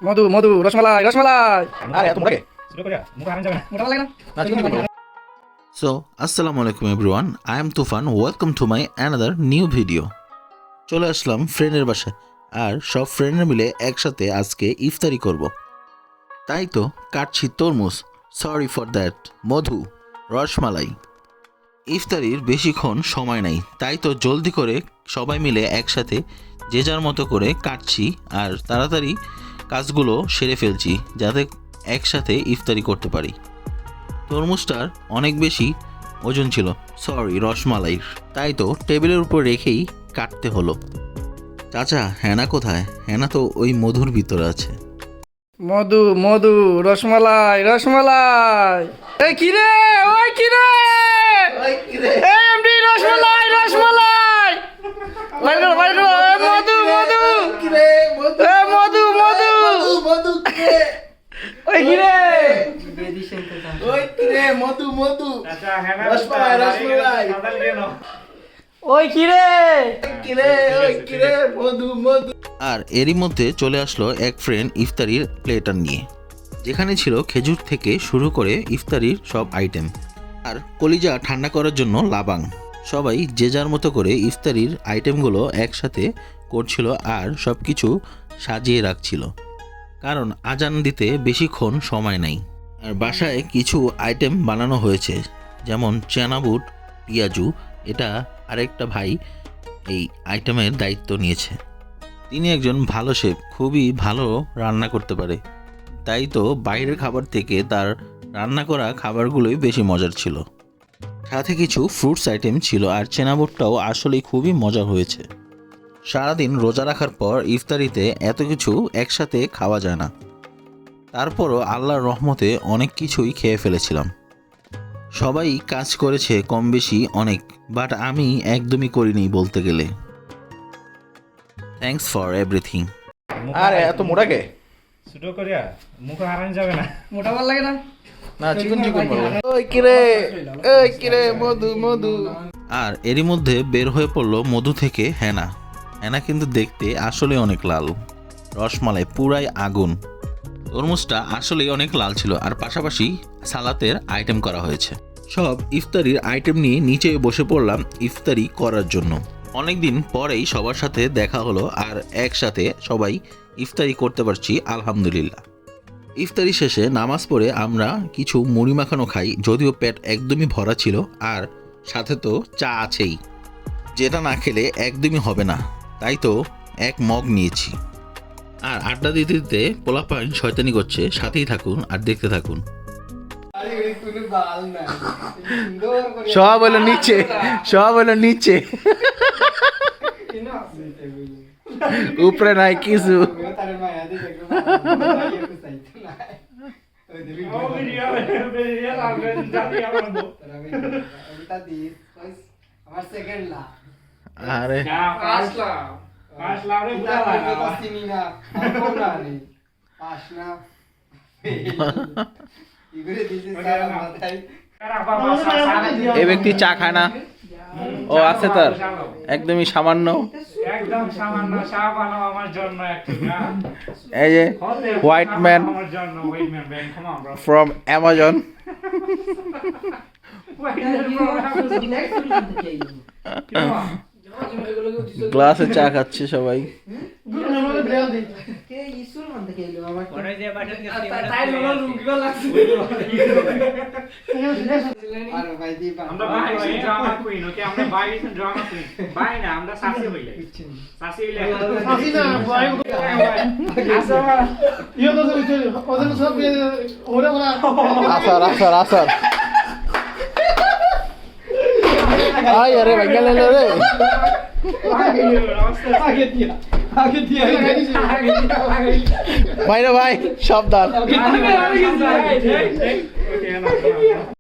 মধু মধু রসমালাই রসমালাই। আরে তোমরা কে? So, Assalamu alaikum everyone. I am Tufan. Welcome to my another new video. চলে আসলাম ফ্রেন্ডের বাসায় আর সব ফ্রেন্ডরা মিলে একসাথে আজকে ইফতারি করব। তাই তো কাটছি তরমুজ, সরি ফর দ্যাট, মধু, রসমালাই। ইফতারির বেশিক্ষণ সময় নাই, তাই তো জলদি করে সবাই মিলে একসাথে যে যার মতো করে কাটছি আর তাড়াতাড়ি কাজগুলো সেরে ফেলছি যাতে একসাথে ইফতারি করতে পারি। তরমুজটার অনেক বেশি ওজন ছিল, সরি রসমালাইর, তাই তো টেবিলের উপর রেখেই কাটতে হলো। চাচা হেনা কোথায়? হেনা তো ওই মধুর ভিতরে আছে। মধু মধু রসমালাই রসমালাই। এই কি রে, ওই কি রে, এই এমডি রসমালাই রসমালাই। বাইরে বাইরে, এই মধু মধু কি রে, এই মধু মধু মধু কি রে, ওই কি রে, ওই কি রে, মধু মধু রসমালাই রসমালাই, ওই কি রে, কি রে, ওই কি রে, মধু মধু। আর এরই মধ্যে চলে আসলো এক ফ্রেন্ড ইফতারির প্লেটার নিয়ে, যেখানে ছিল খেজুর থেকে শুরু করে ইফতারির সব আইটেম আর কলিজা ঠান্ডা করার জন্য লাবাং। সবাই যে যার মতো করে ইফতারির আইটেমগুলো একসাথে করছিল আর সব কিছু সাজিয়ে রাখছিল, কারণ আজান দিতে বেশিক্ষণ সময় নাই। আর বাসায় কিছু আইটেম বানানো হয়েছে, যেমন চেনাবুট, পিয়াজু। এটা আরেকটা ভাই এই আইটেমের দায়িত্ব নিয়েছে। তিনি একজন ভালো শেফ, খুবই ভালো রান্না করতে পারে, তাই তো বাইরের খাবার থেকে তার রান্না করা খাবারগুলোই বেশি মজার ছিল। সাথে কিছু ফ্রুটস আইটেম ছিল আর চেনাবুটটাও আসলেই খুবই মজা হয়েছে। সারাদিন রোজা রাখার পর ইফতারিতে এত কিছু একসাথে খাওয়া যায় না, তারপরও আল্লাহর রহমতে অনেক কিছুই খেয়ে ফেলেছিলাম। সবাই কাজ করেছে কম বেশি অনেক, বাট আমি একদমই করিনি বলতে গেলে। Thanks for everything. আরে এত মোটা কে? ছোট করিয়া মুখে হারান যাবে না, মোটা ভাল লাগে না, না চিকন চিকন বলো। ওই কি রে, ওই কি রে, মধু মধু। আর এরই মধ্যে বের হয়ে পড়লো মধু থেকে হেনা। হেনা কিন্তু দেখতে আসলে অনেক লাল, রসমালাই পুরাই আগুন। তরমুজটা আসলেই অনেক লাল ছিল আর পাশাপাশি সালাতের আইটেম করা হয়েছে। সব ইফতারির আইটেম নিয়ে নিচে বসে পড়লাম ইফতারি করার জন্য। অনেকদিন পরেই সবার সাথে দেখা হলো আর একসাথে সবাই ইফতারি করতে পারছি আলহামদুলিল্লাহ। ইফতারি শেষে নামাজ পড়ে আমরা কিছু মুড়ি মাখানো খাই, যদিও পেট একদমই ভরা ছিল আর সাথে তো চা আছেই, যেটা না খেলে একদমই হবে না, তাই তো এক মগ নিয়েছি। আর আড্ডা দিতে দিতে পোলাপাইন শয়তানি করছে, সাথেই থাকুন আর দেখতে থাকুন। সব হলো নিচে, সব হলো নিচে, উপরে নাই কিছু। আরে এই ব্যক্তি চা খায় না, ও আছে তার একদমই সামান্য, একদম সামান্য চা বানাও আমার জন্য একটু। এই যে হোয়াইট ম্যান আমার জন্য wait man bank come on bro from Amazon. গ্লাসে চা খাচ্ছে সবাই। আমরা বাইরে ড্রামা কুইন, ওকে আমরা বাইরে ড্রামা কুইন, বাই না আমরা সাসি হইলে, সাসি হইলে সাসি না বাই আসা ইও তো ওদের সব ওরা ওরা আসার আসার আসার আয় আরে ভাই গেল রে, আগে দিয়া ভাই রে ভাই সাবধান।